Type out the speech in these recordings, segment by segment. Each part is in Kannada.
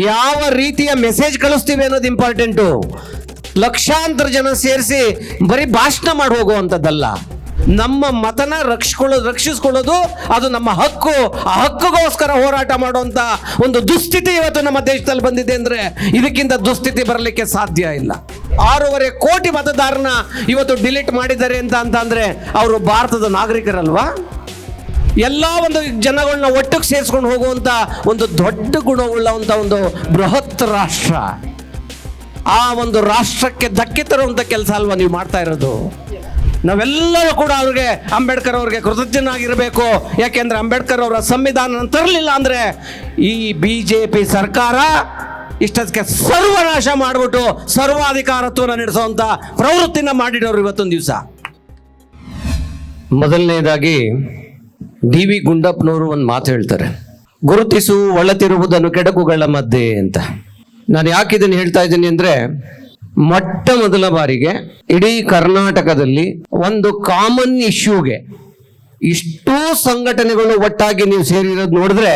ಯಾವ ರೀತಿಯ ಮೆಸೇಜ್ ಕಳಿಸ್ತೀವಿ ಅನ್ನೋದು ಇಂಪಾರ್ಟೆಂಟು. ಲಕ್ಷಾಂತರ ಜನ ಸೇರಿಸಿ ಬರೀ ಭಾಷಣ ಮಾಡಿ ಹೋಗುವಂಥದ್ದಲ್ಲ. ನಮ್ಮ ಮತನ ರಕ್ಷಿಸ್ಕೊಳ್ಳೋದು ಅದು ನಮ್ಮ ಹಕ್ಕು. ಆ ಹಕ್ಕುಗೋಸ್ಕರ ಹೋರಾಟ ಮಾಡುವಂಥ ಒಂದು ದುಸ್ಥಿತಿ ಇವತ್ತು ನಮ್ಮ ದೇಶದಲ್ಲಿ ಬಂದಿದೆ ಅಂದರೆ ಇದಕ್ಕಿಂತ ದುಸ್ಥಿತಿ ಬರಲಿಕ್ಕೆ ಸಾಧ್ಯ ಇಲ್ಲ. 6.5 ಕೋಟಿ ಮತದಾರನ ಇವತ್ತು ಡಿಲೀಟ್ ಮಾಡಿದ್ದಾರೆ ಅಂತಂದ್ರೆ ಅವರು ಭಾರತದ ನಾಗರಿಕರಲ್ವಾ? ಎಲ್ಲ ಒಂದು ಜನಗಳನ್ನ ಒಟ್ಟಿಗೆ ಸೇರಿಸ್ಕೊಂಡು ಹೋಗುವಂಥ ಒಂದು ದೊಡ್ಡ ಗುಣವುಳ್ಳಂಥ ಒಂದು ಬೃಹತ್ ರಾಷ್ಟ್ರ. ಆ ಒಂದು ರಾಷ್ಟ್ರಕ್ಕೆ ಧಕ್ಕೆ ತರುವಂಥ ಕೆಲಸ ಅಲ್ವಾ ನೀವು ಮಾಡ್ತಾ ಇರೋದು? ನಾವೆಲ್ಲರೂ ಕೂಡ ಅವ್ರಿಗೆ, ಅಂಬೇಡ್ಕರ್ ಅವ್ರಿಗೆ ಕೃತಜ್ಞನಾಗಿರಬೇಕು. ಯಾಕೆಂದ್ರೆ ಅಂಬೇಡ್ಕರ್ ಅವರ ಸಂವಿಧಾನ ತರಲಿಲ್ಲ ಅಂದರೆ ಈ BJP ಸರ್ಕಾರ ಇಷ್ಟಕ್ಕೆ ಸರ್ವನಾಶ ಮಾಡಿಬಿಟ್ಟು ಸರ್ವಾಧಿಕಾರತ್ವನ ನಡೆಸುವಂಥ ಪ್ರವೃತ್ತಿನ ಮಾಡಿಡೋರು ಇವತ್ತೊಂದು ದಿವಸ. ಮೊದಲನೇದಾಗಿ DV ಗುಂಡಪ್ಪನವರು ಒಂದು ಮಾತು ಹೇಳ್ತಾರೆ, ಗುರುತಿಸು ಒಳತಿರುವುದನ್ನು ಕೆಡಕುಗಳ ಮಧ್ಯೆ ಅಂತ. ನಾನು ಯಾಕೆ ಇದನ್ನು ಹೇಳ್ತಾ ಇದ್ದೀನಿ ಅಂದರೆ, ಮೊಟ್ಟ ಮೊದಲ ಬಾರಿಗೆ ಇಡೀ ಕರ್ನಾಟಕದಲ್ಲಿ ಒಂದು ಕಾಮನ್ ಇಶ್ಯೂಗೆ ಇಷ್ಟೂ ಸಂಘಟನೆಗಳು ಒಟ್ಟಾಗಿ ನೀವು ಸೇರಿರೋದು ನೋಡಿದ್ರೆ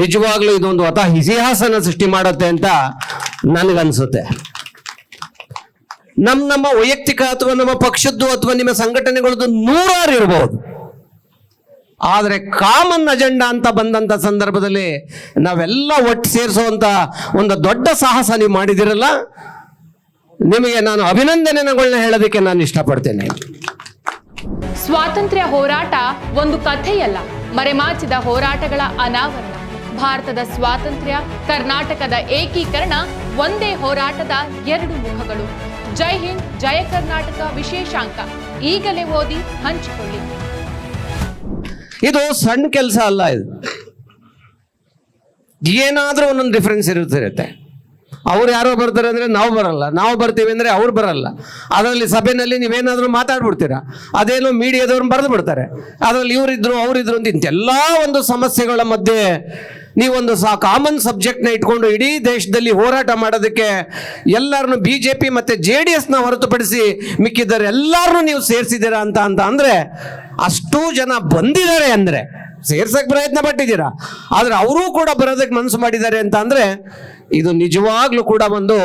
ನಿಜವಾಗ್ಲೂ ಇದೊಂದು ಇತಿಹಾಸನ ಸೃಷ್ಟಿ ಮಾಡುತ್ತೆ ಅಂತ ನನಗನ್ಸುತ್ತೆ. ನಮ್ಮ ವೈಯಕ್ತಿಕ ಅಥವಾ ನಮ್ಮ ಪಕ್ಷದ್ದು ಅಥವಾ ನಿಮ್ಮ ಸಂಘಟನೆಗಳದ್ದು 100 ಇರಬಹುದು, ಆದರೆ ಕಾಮನ್ ಅಜೆಂಡಾ ಅಂತ ಬಂದಂಥ ಸಂದರ್ಭದಲ್ಲಿ ನಾವೆಲ್ಲ ಒಟ್ಟು ಸೇರಿಸುವಂಥ ಒಂದು ದೊಡ್ಡ ಸಾಹಸ ನೀವು ಮಾಡಿದಿರಲ್ಲ, ನಿಮಗೆ ನಾನು ಅಭಿನಂದನೆಗಳನ್ನ ಹೇಳೋದಕ್ಕೆ ನಾನು ಇಷ್ಟಪಡ್ತೇನೆ. ಸ್ವಾತಂತ್ರ್ಯ ಹೋರಾಟ ಒಂದು ಕಥೆಯಲ್ಲ, ಮರೆಮಾಚಿದ ಹೋರಾಟಗಳ ಅನಾವರಣ. ಭಾರತದ ಸ್ವಾತಂತ್ರ್ಯ, ಕರ್ನಾಟಕದ ಏಕೀಕರಣ ಒಂದೇ ಹೋರಾಟದ 2 ಮುಖಗಳು. ಜೈ ಹಿಂದ್, ಜಯ ಕರ್ನಾಟಕ ವಿಶೇಷಾಂಕ ಈಗಲೇ ಓದಿ ಹಂಚಿಕೊಳ್ಳಿ. ಇದು ಸಣ್ಣ ಕೆಲಸ ಅಲ್ಲ. ಇದು ಏನಾದರೂ ಒಂದೊಂದು ಡಿಫ್ರೆನ್ಸ್ ಇರುತ್ತೆ. ಅವ್ರು ಯಾರೋ ಬರ್ತಾರೆ ಅಂದರೆ ನಾವು ಬರಲ್ಲ, ನಾವು ಬರ್ತೀವಿ ಅಂದರೆ ಅವ್ರು ಬರಲ್ಲ. ಅದರಲ್ಲಿ ಸಭೆಯಲ್ಲಿ ನೀವೇನಾದರೂ ಮಾತಾಡ್ಬಿಡ್ತೀರಾ, ಅದೇನೋ ಮೀಡಿಯಾದವ್ರನ್ನ ಬರೆದು ಬಿಡ್ತಾರೆ, ಅದರಲ್ಲಿ ಇವರಿದ್ರು ಅವರಿದ್ರು ಅಂತ. ಇಂತೆಲ್ಲ ಒಂದು ಸಮಸ್ಯೆಗಳ ಮಧ್ಯೆ ನೀವೊಂದು ಕಾಮನ್ ಸಬ್ಜೆಕ್ಟ್ನ ಇಟ್ಕೊಂಡು ಇಡೀ ದೇಶದಲ್ಲಿ ಹೋರಾಟ ಮಾಡೋದಕ್ಕೆ ಎಲ್ಲರನ್ನು BJP ಮತ್ತು JDSನ ಹೊರತುಪಡಿಸಿ ಮಿಕ್ಕಿದ್ದಾರೆ ಎಲ್ಲರನ್ನೂ ನೀವು ಸೇರಿಸಿದ್ದೀರಾ ಅಂತ ಅಂದರೆ, ಅಷ್ಟೂ ಜನ ಬಂದಿದ್ದಾರೆ ಅಂದರೆ ಸೇರ್ಸಕ್ಕೆ ಪ್ರಯತ್ನ ಪಟ್ಟಿದ್ದೀರಾ, ಆದರೆ ಅವರೂ ಕೂಡ ಬರೋದಕ್ಕೆ ಮನಸ್ಸು ಮಾಡಿದ್ದಾರೆ ಅಂತ ಅಂದರೆ ಇದು ನಿಜವಾಗ್ಲೂ ಕೂಡ ಒಂದು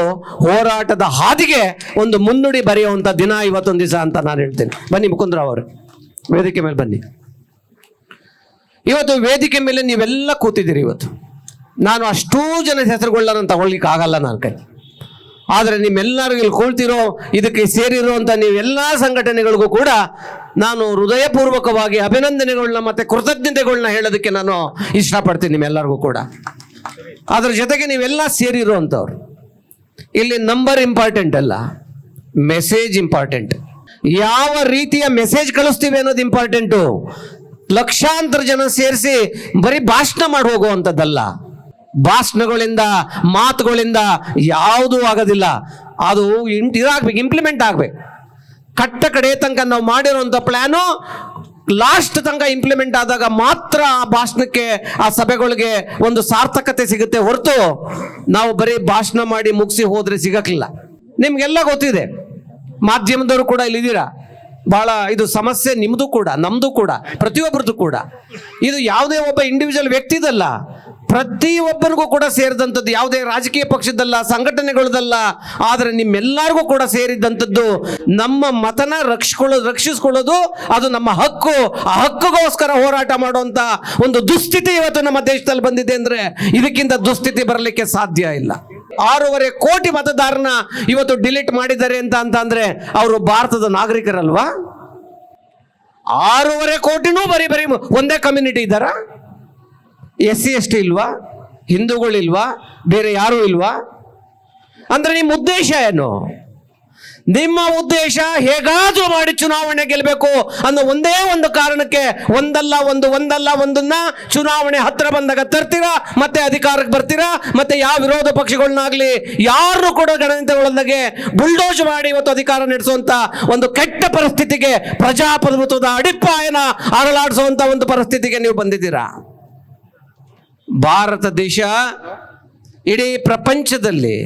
ಹೋರಾಟದ ಹಾದಿಗೆ ಒಂದು ಮುನ್ನುಡಿ ಬರೆಯುವಂಥ ದಿನ ಇವತ್ತೊಂದು ದಿವಸ ಅಂತ ನಾನು ಹೇಳ್ತೇನೆ. ಬನ್ನಿ ಮುಕುಂದರಾವ್ ಅವರು ವೇದಿಕೆ ಮೇಲೆ ಬನ್ನಿ. ಇವತ್ತು ವೇದಿಕೆ ಮೇಲೆ ನೀವೆಲ್ಲ ಕೂತಿದ್ದೀರಿ. ಇವತ್ತು ನಾನು ಅಷ್ಟೂ ಜನದ ಹೆಸರುಗಳನ್ನ ತಗೊಳ್ಲಿಕ್ಕೆ ಆಗಲ್ಲ ನನ್ನ ಕೈ, ಆದರೆ ನಿಮ್ಮೆಲ್ಲರಿಗೂ ಇಲ್ಲಿ ಕೂಳ್ತಿರೋ, ಇದಕ್ಕೆ ಸೇರಿರುವಂಥ ನೀವೆಲ್ಲ ಸಂಘಟನೆಗಳಿಗೂ ಕೂಡ ನಾನು ಹೃದಯಪೂರ್ವಕವಾಗಿ ಅಭಿನಂದನೆಗಳನ್ನ ಮತ್ತು ಕೃತಜ್ಞತೆಗಳನ್ನ ಹೇಳೋದಕ್ಕೆ ನಾನು ಇಷ್ಟಪಡ್ತೀನಿ ನಿಮ್ಮೆಲ್ಲರಿಗೂ ಕೂಡ. ಅದರ ಜೊತೆಗೆ ನೀವೆಲ್ಲ ಸೇರಿರುವಂಥವ್ರು. ಇಲ್ಲಿ ನಂಬರ್ ಇಂಪಾರ್ಟೆಂಟ್ ಅಲ್ಲ, ಮೆಸೇಜ್ ಇಂಪಾರ್ಟೆಂಟ್. ಯಾವ ರೀತಿಯ ಮೆಸೇಜ್ ಕಳಿಸ್ತೀವಿ ಅನ್ನೋದು ಇಂಪಾರ್ಟೆಂಟು. ಲಕ್ಷಾಂತರ ಜನ ಸೇರಿಸಿ ಬರೀ ಭಾಷಣ ಮಾಡಿ ಹೋಗುವಂಥದ್ದಲ್ಲ. ಭಾಷಣಗಳಿಂದ, ಮಾತುಗಳಿಂದ ಯಾವುದೂ ಆಗೋದಿಲ್ಲ. ಅದು ಇದಾಗಬೇಕು, ಇಂಪ್ಲಿಮೆಂಟ್ ಆಗಬೇಕು. ಕಟ್ಟ ಕಡೆ ತನಕ ನಾವು ಮಾಡಿರೋಂಥ ಪ್ಲ್ಯಾನು ಲಾಸ್ಟ್ ತನಕ ಇಂಪ್ಲಿಮೆಂಟ್ ಆದಾಗ ಮಾತ್ರ ಆ ಭಾಷಣಕ್ಕೆ, ಆ ಸಭೆಗಳಿಗೆ ಒಂದು ಸಾರ್ಥಕತೆ ಸಿಗುತ್ತೆ. ಹೊರತು ನಾವು ಬರೀ ಭಾಷಣ ಮಾಡಿ ಮುಗಿಸಿ ಹೋದರೆ ಸಿಗಕ್ಕಿಲ್ಲ. ನಿಮ್ಗೆಲ್ಲ ಗೊತ್ತಿದೆ, ಮಾಧ್ಯಮದವರು ಕೂಡ ಇಲ್ಲಿದ್ದೀರಾ. ಭಾಳ ಇದು ಸಮಸ್ಯೆ ನಿಮ್ಮದು ಕೂಡ, ನಮ್ಮದು ಕೂಡ, ಪ್ರತಿಯೊಬ್ಬರದ್ದು ಕೂಡ. ಇದು ಯಾವುದೇ ಒಬ್ಬ ಇಂಡಿವಿಜುವಲ್ ವ್ಯಕ್ತಿದಲ್ಲ, ಪ್ರತಿಯೊಬ್ಬರಿಗೂ ಕೂಡ ಸೇರಿದಂಥದ್ದು. ಯಾವುದೇ ರಾಜಕೀಯ ಪಕ್ಷದಲ್ಲ, ಸಂಘಟನೆಗಳದಲ್ಲ, ಆದರೆ ನಿಮ್ಮೆಲ್ಲರಿಗೂ ಕೂಡ ಸೇರಿದಂಥದ್ದು. ನಮ್ಮ ಮತನ ರಕ್ಷಿಸ್ಕೊಳ್ಳೋದು ಅದು ನಮ್ಮ ಹಕ್ಕು. ಆ ಹಕ್ಕುಗೋಸ್ಕರ ಹೋರಾಟ ಮಾಡುವಂಥ ಒಂದು ದುಸ್ಥಿತಿ ಇವತ್ತು ನಮ್ಮ ದೇಶದಲ್ಲಿ ಬಂದಿದೆ ಅಂದರೆ ಇದಕ್ಕಿಂತ ದುಸ್ಥಿತಿ ಬರಲಿಕ್ಕೆ ಸಾಧ್ಯ ಇಲ್ಲ. 6.5 ಕೋಟಿ ಮತದಾರನ ಇವತ್ತು ಡಿಲೀಟ್ ಮಾಡಿದ್ದಾರೆ ಅಂತಂದ್ರೆ ಅವರು ಭಾರತದ ನಾಗರಿಕರಲ್ವಾ? 6.5 ಕೋಟಿನೂ ಬರೀ ಒಂದೇ ಕಮ್ಯುನಿಟಿ ಇದ್ದಾರಾ? SC ST ಇಲ್ವಾ? ಹಿಂದೂಗಳಿಲ್ವಾ? ಬೇರೆ ಯಾರೂ ಇಲ್ವಾ? ಅಂದ್ರೆ ನಿಮ್ಮ ಉದ್ದೇಶ ಏನು? ನಿಮ್ಮ ಉದ್ದೇಶ ಹೇಗಾದ್ರೂ ಮಾಡಿ ಚುನಾವಣೆ ಗೆಲ್ಲಬೇಕು ಅನ್ನೋ ಒಂದೇ ಒಂದು ಕಾರಣಕ್ಕೆ ಒಂದಲ್ಲ ಒಂದನ್ನ ಚುನಾವಣೆ ಹತ್ತಿರ ಬಂದಾಗ ತರ್ತೀರಾ, ಮತ್ತೆ ಅಧಿಕಾರಕ್ಕೆ ಬರ್ತೀರಾ, ಮತ್ತೆ ಯಾವ ವಿರೋಧ ಪಕ್ಷಗಳನ್ನಾಗ್ಲಿ ಯಾರು ಕೂಡ ಗಣನೆಗೊಳ್ಳದಾಗೆ ಬುಲ್ಡೋಜ್ ಮಾಡಿ ಇವತ್ತು ಅಧಿಕಾರ ನಡೆಸುವಂತ ಒಂದು ಕೆಟ್ಟ ಪರಿಸ್ಥಿತಿಗೆ, ಪ್ರಜಾಪ್ರಭುತ್ವದ ಅಡಿಪಾಯನ ಅರಳಾಡಿಸುವಂತ ಒಂದು ಪರಿಸ್ಥಿತಿಗೆ ನೀವು ಬಂದಿದ್ದೀರಾ. ಭಾರತ ದೇಶ ಇಡೀ ಪ್ರಪಂಚದಲ್ಲಿ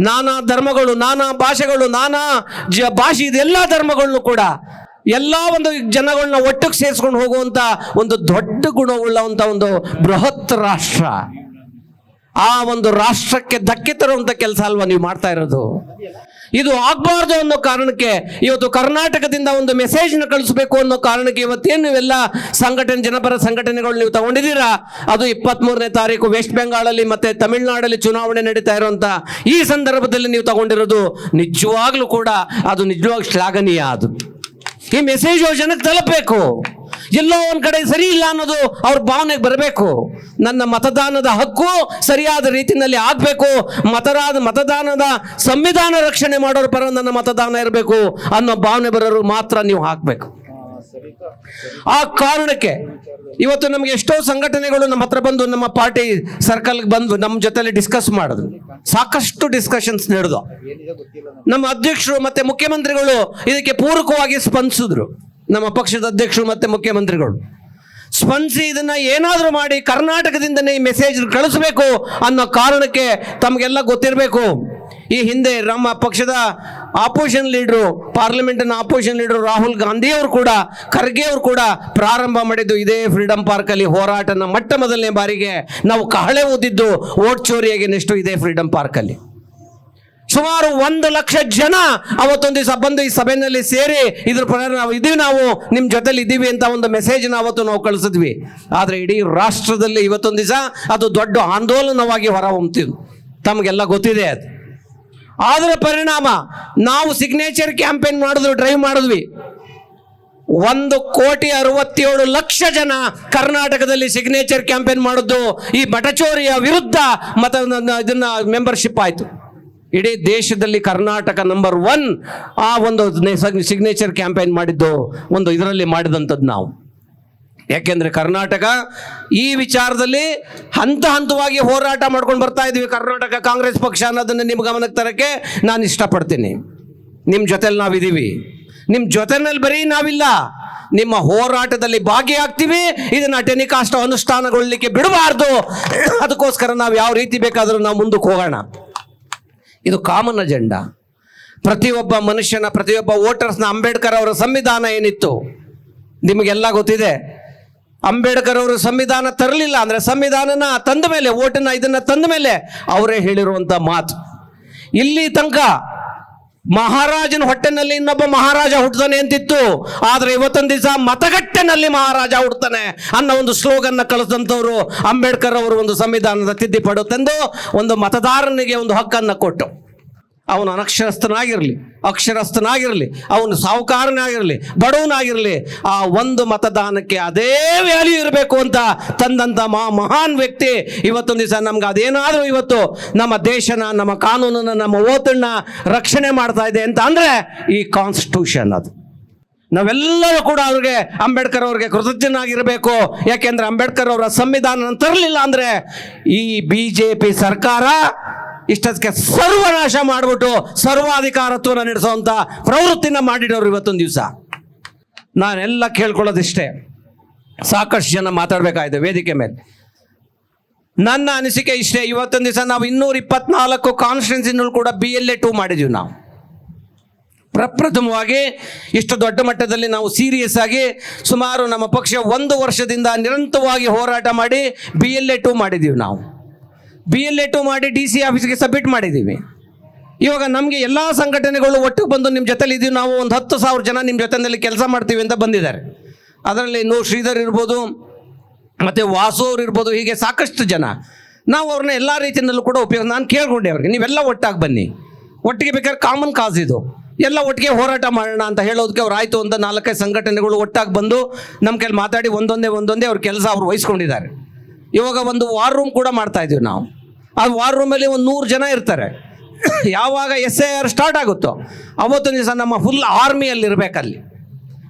ನಾನಾ ಧರ್ಮಗಳು, ನಾನಾ ಭಾಷೆಗಳು, ನಾನಾ ಭಾಷೆ, ಇದೆಲ್ಲ ಧರ್ಮಗಳನ್ನು ಕೂಡ ಎಲ್ಲ ಒಂದು ಜನಗಳನ್ನ ಒಟ್ಟಿಗೆ ಸೇರಿಸ್ಕೊಂಡು ಹೋಗುವಂಥ ಒಂದು ದೊಡ್ಡ ಗುಣವುಳ್ಳಂಥ ಒಂದು ಬೃಹತ್ ರಾಷ್ಟ್ರ. ಆ ಒಂದು ರಾಷ್ಟ್ರಕ್ಕೆ ಧಕ್ಕೆ ತರುವಂಥ ಕೆಲಸ ಅಲ್ವಾ ನೀವು ಮಾಡ್ತಾ ಇರೋದು? ಇದು ಆಗಬಾರ್ದು ಅನ್ನೋ ಕಾರಣಕ್ಕೆ ಇವತ್ತು ಕರ್ನಾಟಕದಿಂದ ಒಂದು ಮೆಸೇಜ್ನ ಕಳಿಸ್ಬೇಕು ಅನ್ನೋ ಕಾರಣಕ್ಕೆ ಇವತ್ತೇನು ನೀವೆಲ್ಲ ಜನಪರ ಸಂಘಟನೆಗಳು ನೀವು ತಗೊಂಡಿದ್ದೀರಾ, ಅದು 23ನೇ ತಾರೀಕು ವೆಸ್ಟ್ ಬೆಂಗಾಳಲ್ಲಿ ಮತ್ತೆ ತಮಿಳುನಾಡಲ್ಲಿ ಚುನಾವಣೆ ನಡೀತಾ ಇರುವಂಥ ಈ ಸಂದರ್ಭದಲ್ಲಿ ನೀವು ತಗೊಂಡಿರೋದು ನಿಜವಾಗ್ಲೂ ಕೂಡ ಅದು ನಿಜವಾಗ್ಲೂ ಶ್ಲಾಘನೀಯ. ಅದು ಈ ಮೆಸೇಜ್ ಜನಕ್ಕೆ ತಲುಪಬೇಕು. ಎಲ್ಲೋ ಒಂದ್ ಕಡೆ ಸರಿ ಇಲ್ಲ ಅನ್ನೋದು ಅವ್ರ ಭಾವನೆಗೆ ಬರಬೇಕು. ನನ್ನ ಮತದಾನದ ಹಕ್ಕು ಸರಿಯಾದ ರೀತಿಯಲ್ಲಿ ಆಗ್ಬೇಕು, ಮತದಾನದ ಸಂವಿಧಾನ ರಕ್ಷಣೆ ಮಾಡೋರ ಪರ ನನ್ನ ಮತದಾನ ಇರಬೇಕು ಅನ್ನೋ ಭಾವನೆ ಬರೋರು ಮಾತ್ರ ನೀವು ಹಾಕ್ಬೇಕು. ಆ ಕಾರಣಕ್ಕೆ ಇವತ್ತು ನಮ್ಗೆ ಎಷ್ಟೋ ಸಂಘಟನೆಗಳು ನಮ್ಮ ಹತ್ರ ಬಂದು ನಮ್ಮ ಪಾರ್ಟಿ ಸರ್ಕಲ್ಗೆ ಬಂದು ನಮ್ಮ ಜೊತೆಲಿ ಡಿಸ್ಕಸ್ ಮಾಡಿದ್ರು. ಸಾಕಷ್ಟು ಡಿಸ್ಕಷನ್ಸ್ ನಡೆದು ನಮ್ಮ ಅಧ್ಯಕ್ಷರು ಮತ್ತೆ ಮುಖ್ಯಮಂತ್ರಿಗಳು ಇದಕ್ಕೆ ಪೂರಕವಾಗಿ ಸ್ಪಂದಿಸಿದ್ರು. ನಮ್ಮ ಪಕ್ಷದ ಅಧ್ಯಕ್ಷರು ಮತ್ತೆ ಮುಖ್ಯಮಂತ್ರಿಗಳು ಸ್ಪಂದಿಸಿ ಇದನ್ನ ಏನಾದರೂ ಮಾಡಿ ಕರ್ನಾಟಕದಿಂದನೇ ಈ ಮೆಸೇಜ್ ಕಳಿಸ್ಬೇಕು ಅನ್ನೋ ಕಾರಣಕ್ಕೆ ತಮಗೆಲ್ಲ ಗೊತ್ತಿರಬೇಕು. ಈ ಹಿಂದೆ ನಮ್ಮ ಪಕ್ಷದ ಆಪೋಸಿಷನ್ ಲೀಡರು, ಪಾರ್ಲಿಮೆಂಟಿನ ಆಪೋಸಿಷನ್ ಲೀಡರು ರಾಹುಲ್ ಗಾಂಧಿ ಅವರು ಕೂಡ, ಖರ್ಗೆ ಅವರು ಕೂಡ ಪ್ರಾರಂಭ ಮಾಡಿದ್ದು ಇದೇ ಫ್ರೀಡಂ ಪಾರ್ಕಲ್ಲಿ ಹೋರಾಟನ ಮೊದಲನೇ ಬಾರಿಗೆ ನಾವು ಕಹಳೆ ಊದಿದ್ದು ವೋಟ್ ಚೋರಿಯಾಗಿ ನೆಕ್ಸ್ಟ್ ಇದೇ ಫ್ರೀಡಂ ಪಾರ್ಕಲ್ಲಿ. ಸುಮಾರು 1 ಲಕ್ಷ ಜನ ಅವತ್ತೊಂದು ದಿವಸ ಬಂದು ಈ ಸಭೆಯಲ್ಲಿ ಸೇರಿ ಇದ್ರ ಪ್ರಕಾರ ನಾವು ನಿಮ್ಮ ಜೊತೆಲಿ ಇದ್ದೀವಿ ಅಂತ ಒಂದು ಮೆಸೇಜ್ ಅವತ್ತು ನಾವು ಕಳಿಸಿದ್ವಿ. ಆದರೆ ಇಡೀ ರಾಷ್ಟ್ರದಲ್ಲಿ ಇವತ್ತೊಂದು ದಿವಸ ಅದು ದೊಡ್ಡ ಆಂದೋಲನವಾಗಿ ಹೊರಹೊಮ್ತಿದ್ವು. ತಮಗೆಲ್ಲ ಗೊತ್ತಿದೆ ಅದು. ಅದರ ಪರಿಣಾಮ ನಾವು ಸಿಗ್ನೇಚರ್ ಕ್ಯಾಂಪೇನ್ ಡ್ರೈವ್ ಮಾಡಿದ್ವಿ. 1,67,00,000 ಜನ ಕರ್ನಾಟಕದಲ್ಲಿ ಸಿಗ್ನೇಚರ್ ಕ್ಯಾಂಪೇನ್ ಮಾಡಿದ್ದು ಈ ಮಠಚೋರಿಯ ವಿರುದ್ಧ ಇದನ್ನ ಮೆಂಬರ್ಶಿಪ್ ಆಯಿತು. ಇಡೀ ದೇಶದಲ್ಲಿ ಕರ್ನಾಟಕ ನಂಬರ್ 1 ಆ ಒಂದು ಸಿಗ್ನೇಚರ್ ಕ್ಯಾಂಪೇನ್ ಮಾಡಿದ್ದು ಒಂದು ಇದರಲ್ಲಿ ಮಾಡಿದಂಥದ್ದು ನಾವು. ಯಾಕೆಂದರೆ ಕರ್ನಾಟಕ ಈ ವಿಚಾರದಲ್ಲಿ ಹಂತವಾಗಿ ಹೋರಾಟ ಮಾಡ್ಕೊಂಡು ಬರ್ತಾ ಇದ್ವಿ. ಕರ್ನಾಟಕ ಕಾಂಗ್ರೆಸ್ ಪಕ್ಷ ಅನ್ನೋದನ್ನು ನಿಮ್ಮ ಗಮನಕ್ಕೆ ತರಕ್ಕೆ ನಾನು ಇಷ್ಟಪಡ್ತೀನಿ. ನಿಮ್ಮ ಜೊತೆಲಿ ನಾವಿದ್ದೀವಿ. ನಿಮ್ಮ ಜೊತೆನಲ್ಲಿ ಬರೀ ನಾವಿಲ್ಲ, ನಿಮ್ಮ ಹೋರಾಟದಲ್ಲಿ ಭಾಗಿಯಾಗ್ತೀವಿ. ಇದನ್ನು ಟೆಲಿಕಾಸ್ಟ್ ಅನುಷ್ಠಾನಗೊಳ್ಳಲಿಕ್ಕೆ ಬಿಡಬಾರ್ದು. ಅದಕ್ಕೋಸ್ಕರ ನಾವು ಯಾವ ರೀತಿ ಬೇಕಾದರೂ ನಾವು ಮುಂದಕ್ಕೆ ಹೋಗೋಣ. ಇದು ಕಾಮನ್ ಅಜೆಂಡಾ. ಪ್ರತಿಯೊಬ್ಬ ಮನುಷ್ಯನ, ಪ್ರತಿಯೊಬ್ಬ ವೋಟರ್ಸ್ನ ಅಂಬೇಡ್ಕರ್ ಅವರ ಸಂವಿಧಾನ ಏನಿತ್ತು ನಿಮಗೆಲ್ಲ ಗೊತ್ತಿದೆ. ಅಂಬೇಡ್ಕರ್ ಅವರು ಸಂವಿಧಾನ ತರಲಿಲ್ಲ ಅಂದರೆ ಸಂವಿಧಾನನ ತಂದ ಮೇಲೆ, ಇದನ್ನ ತಂದ ಮೇಲೆ ಅವರೇ ಹೇಳಿರುವಂಥ ಮಾತು. ಇಲ್ಲಿ ತನಕ ಮಹಾರಾಜನ ಹೊಟ್ಟೆನಲ್ಲಿ ಇನ್ನೊಬ್ಬ ಮಹಾರಾಜ ಹುಟ್ಟುತ್ತಾನೆ ಅಂತಿತ್ತು. ಆದರೆ ಇವತ್ತೊಂದು ದಿವಸ ಮತಗಟ್ಟೆನಲ್ಲಿ ಮಹಾರಾಜ ಹುಡ್ತಾನೆ ಅನ್ನೋ ಒಂದು ಸ್ಲೋಗನ್ನ ಕಳಿಸಿದಂಥವ್ರು ಅಂಬೇಡ್ಕರ್ ಅವರು ಒಂದು ಸಂವಿಧಾನದ ತಿದ್ದುಪಡಿ ತಂದು ಒಂದು ಮತದಾರನಿಗೆ ಒಂದು ಹಕ್ಕನ್ನು ಕೊಟ್ಟು, ಅವನು ಅಕ್ಷರಸ್ಥನಾಗಿರಲಿ, ಅವನು ಸಾಹುಕಾರನಾಗಿರಲಿ, ಬಡವನಾಗಿರಲಿ, ಆ ಒಂದು ಮತದಾನಕ್ಕೆ ಅದೇ ವ್ಯಾಲ್ಯೂ ಇರಬೇಕು ಅಂತ ತಂದಂಥ ಮಹಾನ್ ವ್ಯಕ್ತಿ ಇವತ್ತೊಂದು ದಿವಸ ನಮ್ಗೆ ಅದೇನಾದರೂ ಇವತ್ತು ನಮ್ಮ ದೇಶನ, ನಮ್ಮ ಕಾನೂನನ್ನು, ನಮ್ಮ ಓತನ್ನ ರಕ್ಷಣೆ ಮಾಡ್ತಾ ಇದೆ ಅಂತ ಅಂದರೆ ಈ ಕಾನ್ಸ್ಟಿಟ್ಯೂಷನ್. ಅದು ನಾವೆಲ್ಲರೂ ಕೂಡ ಅವ್ರಿಗೆ, ಅಂಬೇಡ್ಕರ್ ಅವ್ರಿಗೆ ಕೃತಜ್ಞನಾಗಿರಬೇಕು. ಯಾಕೆಂದರೆ ಅಂಬೇಡ್ಕರ್ ಅವರ ಸಂವಿಧಾನ ತರಲಿಲ್ಲ ಅಂದರೆ ಈ BJP ಸರ್ಕಾರ ಇಷ್ಟಕ್ಕೆ ಸರ್ವನಾಶ ಮಾಡಿಬಿಟ್ಟು ಸರ್ವಾಧಿಕಾರತ್ವನ ನಡೆಸುವಂಥ ಪ್ರವೃತ್ತಿನ ಮಾಡಿಡೋರು ಇವತ್ತೊಂದು ದಿವಸ. ನಾನೆಲ್ಲ ಕೇಳ್ಕೊಳ್ಳೋದಿಷ್ಟೇ, ಸಾಕಷ್ಟು ಜನ ಮಾತಾಡಬೇಕಾಗಿದೆ ವೇದಿಕೆ ಮೇಲೆ. ನನ್ನ ಅನಿಸಿಕೆ ಇಷ್ಟೇ, ಇವತ್ತೊಂದು ದಿವಸ ನಾವು 224 ಕಾನ್ಸ್ಟಿಟ್ಯೂನ್ಸಿನಲ್ಲೂ ಕೂಡ BLA 2 ಮಾಡಿದ್ದೀವಿ. ನಾವು ಪ್ರಪ್ರಥಮವಾಗಿ ಇಷ್ಟು ದೊಡ್ಡ ಮಟ್ಟದಲ್ಲಿ ನಾವು ಸೀರಿಯಸ್ ಆಗಿ ಸುಮಾರು ನಮ್ಮ ಪಕ್ಷ 1 ವರ್ಷದಿಂದ ನಿರಂತರವಾಗಿ ಹೋರಾಟ ಮಾಡಿ BLA 2 ಮಾಡಿದ್ದೀವಿ. ನಾವು BLA 2 ಮಾಡಿ DC ಆಫೀಸ್ಗೆ ಸಬ್ಮಿಟ್ ಮಾಡಿದ್ದೀವಿ. ಇವಾಗ ನಮಗೆ ಎಲ್ಲ ಸಂಘಟನೆಗಳು ಒಟ್ಟಿಗೆ ಬಂದು ನಿಮ್ಮ ಜೊತೆಲಿ ಇದ್ದೀವಿ. ನಾವು ಒಂದು 10,000 ಜನ ನಿಮ್ಮ ಜೊತೆಯಲ್ಲಿ ಕೆಲಸ ಮಾಡ್ತೀವಿ ಅಂತ ಬಂದಿದ್ದಾರೆ. ಅದರಲ್ಲಿ ಶ್ರೀಧರ್ ಇರ್ಬೋದು, ಮತ್ತು ವಾಸು ಅವ್ರು ಇರ್ಬೋದು, ಹೀಗೆ ಸಾಕಷ್ಟು ಜನ. ನಾವು ಅವ್ರನ್ನ ಎಲ್ಲ ರೀತಿಯಲ್ಲೂ ಕೂಡ ನಾನು ಕೇಳ್ಕೊಂಡೆ ಅವ್ರಿಗೆ, ನೀವೆಲ್ಲ ಒಟ್ಟಾಗಿ ಬನ್ನಿ, ಒಟ್ಟಿಗೆ ಬೇಕಾದ್ರೆ ಕಾಮನ್ ಕಾಸ್ ಇದು, ಎಲ್ಲ ಒಟ್ಟಿಗೆ ಹೋರಾಟ ಮಾಡೋಣ ಅಂತ ಹೇಳೋದಕ್ಕೆ ಅವ್ರು ಆಯಿತು ಅಂತ 4-5 ಸಂಘಟನೆಗಳು ಒಟ್ಟಾಗಿ ಬಂದು ನಮ್ಮ ಕೈಲಿ ಮಾತಾಡಿ ಒಂದೊಂದೇ ಅವ್ರ ಕೆಲಸ ಅವ್ರು ವಹಿಸ್ಕೊಂಡಿದ್ದಾರೆ. ಇವಾಗ ಒಂದು ವಾರ್ ರೂಮ್ ಕೂಡ ಮಾಡ್ತಾ ಇದ್ದೀವಿ ನಾವು. ಆ ವಾರ್ ರೂಮಲ್ಲಿ ಒಂದು 100 ಜನ ಇರ್ತಾರೆ. ಯಾವಾಗ SIR ಸ್ಟಾರ್ಟ್ ಆಗುತ್ತೋ ಅವತ್ತೊಂದು ದಿವಸ ನಮ್ಮ ಫುಲ್ ಆರ್ಮಿಯಲ್ಲಿ ಇರಬೇಕಲ್ಲಿ.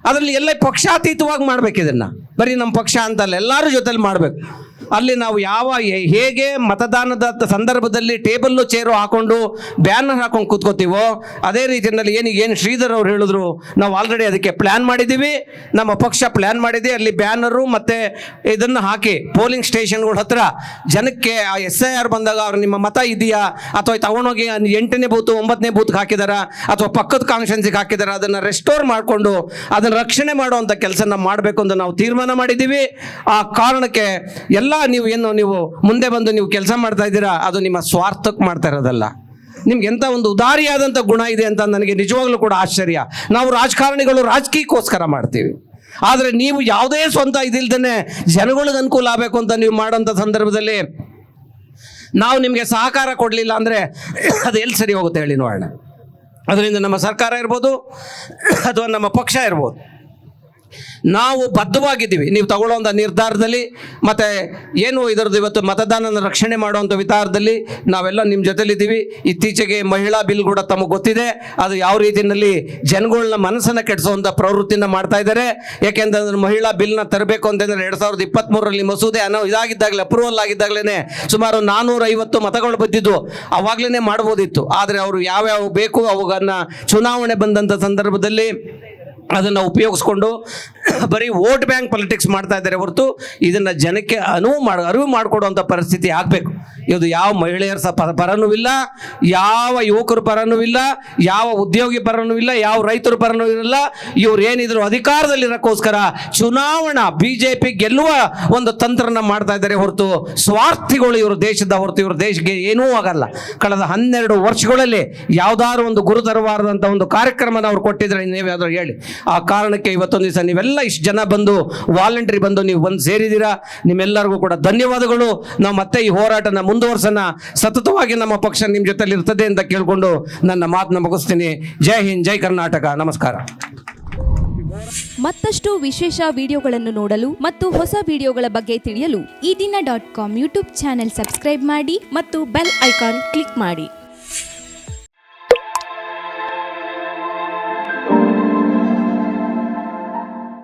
ಅದರಲ್ಲಿ ಎಲ್ಲ ಪಕ್ಷಾತೀತವಾಗಿ ಮಾಡ್ಬೇಕು. ಇದನ್ನು ಬರೀ ನಮ್ಮ ಪಕ್ಷ ಅಂತಲ್ಲ, ಎಲ್ಲರೂ ಜೊತೆಲಿ ಮಾಡಬೇಕು. ಅಲ್ಲಿ ನಾವು ಹೇಗೆ ಮತದಾನದ ಸಂದರ್ಭದಲ್ಲಿ ಟೇಬಲ್ಲು ಚೇರು ಹಾಕೊಂಡು ಬ್ಯಾನರ್ ಹಾಕೊಂಡು ಕೂತ್ಕೋತೀವೋ ಅದೇ ರೀತಿಯಲ್ಲಿ ಏನು ಶ್ರೀಧರ್ ಅವ್ರು ಹೇಳಿದ್ರು, ನಾವು ಆಲ್ರೆಡಿ ಅದಕ್ಕೆ ಪ್ಲ್ಯಾನ್ ಮಾಡಿದ್ದೀವಿ. ನಮ್ಮ ಪಕ್ಷ ಪ್ಲ್ಯಾನ್ ಮಾಡಿದೆ. ಅಲ್ಲಿ ಬ್ಯಾನರು ಮತ್ತು ಇದನ್ನು ಹಾಕಿ ಪೋಲಿಂಗ್ ಸ್ಟೇಷನ್ಗಳ ಹತ್ರ ಜನಕ್ಕೆ ಆ SIR ಬಂದಾಗ ಅವ್ರು ನಿಮ್ಮ ಮತ ಇದೆಯಾ ಅಥವಾ ತಗೊಂಡೋಗಿ 8ನೇ ಬೂತ್ 9ನೇ ಬೂತ್ಗೆ ಹಾಕಿದಾರ ಅಥವಾ ಪಕ್ಕದ ಕಾನ್ಸ್ಟಿಟ್ಯೂನ್ಸಿಗೆ ಹಾಕಿದಾರ, ಅದನ್ನು ರೆಸ್ಟೋರ್ ಮಾಡಿಕೊಂಡು ಅದನ್ನು ರಕ್ಷಣೆ ಮಾಡುವಂಥ ಕೆಲಸನ ಮಾಡಬೇಕು ಅಂತ ನಾವು ತೀರ್ಮಾನ ಮಾಡಿದ್ದೀವಿ. ಆ ಕಾರಣಕ್ಕೆ ಎಲ್ಲ ಇದೆಲ್ಲ ನೀವು ಮುಂದೆ ಬಂದು ನೀವು ಕೆಲಸ ಮಾಡ್ತಾ ಇದ್ದೀರಾ, ಅದು ನಿಮ್ಮ ಸ್ವಾರ್ಥಕ್ಕೆ ಮಾಡ್ತಾ ಇರೋದಲ್ಲ. ನಿಮ್ಗೆ ಎಂಥ ಒಂದು ಉದಾರಿಯಾದಂಥ ಗುಣ ಇದೆ ಅಂತ ನನಗೆ ನಿಜವಾಗ್ಲೂ ಕೂಡ ಆಶ್ಚರ್ಯ. ನಾವು ರಾಜಕಾರಣಿಗಳು ರಾಜಕೀಯಕ್ಕೋಸ್ಕರ ಮಾಡ್ತೀವಿ, ಆದರೆ ನೀವು ಯಾವುದೇ ಸ್ವಂತ ಇದಿಲ್ದೇ ಜನಗಳಿಗೆ ಅನುಕೂಲ ಆಗಬೇಕು ಅಂತ ನೀವು ಮಾಡೋಂಥ ಸಂದರ್ಭದಲ್ಲಿ ನಾವು ನಿಮಗೆ ಸಹಕಾರ ಕೊಡಲಿಲ್ಲ ಅಂದರೆ ಅದು ಎಲ್ಲಿ ಸರಿ ಹೋಗುತ್ತೆ ಹೇಳಿ ನೋಡೋಣ. ಅದರಿಂದ ನಮ್ಮ ಸರ್ಕಾರ ಇರ್ಬೋದು ಅಥವಾ ನಮ್ಮ ಪಕ್ಷ ಇರ್ಬೋದು, ನಾವು ಬದ್ಧವಾಗಿದ್ದೀವಿ ನೀವು ತಗೊಳ್ಳೋಂಥ ನಿರ್ಧಾರದಲ್ಲಿ. ಮತ್ತು ಏನು ಇದರದ್ದು ಇವತ್ತು ಮತದಾನನ ರಕ್ಷಣೆ ಮಾಡುವಂಥ ವಿಚಾರದಲ್ಲಿ ನಾವೆಲ್ಲ ನಿಮ್ಮ ಜೊತೆಲಿದ್ದೀವಿ. ಇತ್ತೀಚೆಗೆ ಮಹಿಳಾ ಬಿಲ್ ಕೂಡ ತಮಗೆ ಗೊತ್ತಿದೆ, ಅದು ಯಾವ ರೀತಿಯಲ್ಲಿ ಜನಗಳನ್ನ ಮನಸ್ಸನ್ನು ಕೆಡಿಸುವಂಥ ಪ್ರವೃತ್ತಿನ ಮಾಡ್ತಾ ಇದ್ದಾರೆ. ಯಾಕೆಂತಂದ್ರೆ ಮಹಿಳಾ ಬಿಲ್ನ ತರಬೇಕು ಅಂತಂದರೆ 2023ರಲ್ಲಿ ಮಸೂದೆ ಇದಾಗಿದ್ದಾಗಲೇ ಅಪ್ರೂವಲ್ ಆಗಿದ್ದಾಗಲೇ ಸುಮಾರು 450 ಮತಗಳು ಬಂದಿದ್ದು, ಅವಾಗಲೇ ಮಾಡ್ಬೋದಿತ್ತು. ಆದರೆ ಅವರು ಯಾವ್ಯಾವ ಬೇಕು ಅವುಗಳನ್ನ ಚುನಾವಣೆ ಬಂದಂಥ ಸಂದರ್ಭದಲ್ಲಿ ಅದನ್ನು ಉಪಯೋಗಿಸ್ಕೊಂಡು ಬರೀ ವೋಟ್ ಬ್ಯಾಂಕ್ ಪಾಲಿಟಿಕ್ಸ್ ಮಾಡ್ತಾ ಇದ್ದಾರೆ ಹೊರತು ಇದನ್ನು ಜನಕ್ಕೆ ಅರಿವು ಮಾಡಿಕೊಡುವಂಥ ಪರಿಸ್ಥಿತಿ ಆಗಬೇಕು. ಇದು ಯಾವ ಮಹಿಳೆಯರ ಪರನೂ ಇಲ್ಲ, ಯಾವ ಯುವಕರ ಪರನೂ ಇಲ್ಲ, ಯಾವ ಉದ್ಯೋಗಿ ಪರನೂ ಇಲ್ಲ, ಯಾವ ರೈತರ ಪರನೂ ಇರಲ್ಲ. ಇವ್ರು ಏನಿದ್ರು ಅಧಿಕಾರದಲ್ಲಿರೋಕ್ಕೋಸ್ಕರ ಚುನಾವಣಾ BJP ಗೆಲ್ಲುವ ಒಂದು ತಂತ್ರನ ಮಾಡ್ತಾ ಇದ್ದಾರೆ ಹೊರತು ಸ್ವಾರ್ಥಿಗಳು ಇವರು ದೇಶದ ಹೊರತು ಇವರು ದೇಶಕ್ಕೆ ಏನೂ ಆಗಲ್ಲ. ಕಳೆದ 12 ವರ್ಷಗಳಲ್ಲಿ ಯಾವುದಾದ್ರು ಒಂದು ಗುರುತರವಾದಂಥ ಒಂದು ಕಾರ್ಯಕ್ರಮನ ಅವ್ರು ಕೊಟ್ಟಿದ್ರೆ ನೀವ್ಯಾವ್ದಾದ್ರು ಹೇಳಿ. ಆ ಕಾರಣಕ್ಕೆ ಇವತ್ತೊಂದು ದಿವಸ ನೀವೆಲ್ಲ ಇಷ್ಟು ಜನ ಬಂದು ವಾಲಂಟ್ರಿ ಬಂದು ನೀವು ಬಂದು ಸೇರಿದ್ದೀರಾ. ನಿಮ್ಮೆಲ್ಲರಿಗೂ ಕೂಡ ಧನ್ಯವಾದಗಳು. ನಾವು ಮತ್ತೆ ಈ ಹೋರಾಟನ ಮುಂದುವರ್ಸೋಣ. ಸತತವಾಗಿ ನಮ್ಮ ಪಕ್ಷ ನಿಮ್ಮ ಜೊತೆಲಿ ಇರ್ತದೆ ಅಂತ ಕೇಳಿಕೊಂಡು ನನ್ನ ಮಾತನ್ನ ಮುಗಿಸ್ತೀನಿ. ಜೈ ಹಿಂದ್, ಜೈ ಕರ್ನಾಟಕ, ನಮಸ್ಕಾರ. ಮತ್ತಷ್ಟು ವಿಶೇಷ ವಿಡಿಯೋಗಳನ್ನು ನೋಡಲು ಮತ್ತು ಹೊಸ ವಿಡಿಯೋಗಳ ಬಗ್ಗೆ ತಿಳಿಯಲು ಈ ದಿನ .com ಯೂಟ್ಯೂಬ್ ಚಾನೆಲ್ ಸಬ್ಸ್ಕ್ರೈಬ್ ಮಾಡಿ ಮತ್ತು ಬೆಲ್ ಐಕಾನ್ ಕ್ಲಿಕ್ ಮಾಡಿ.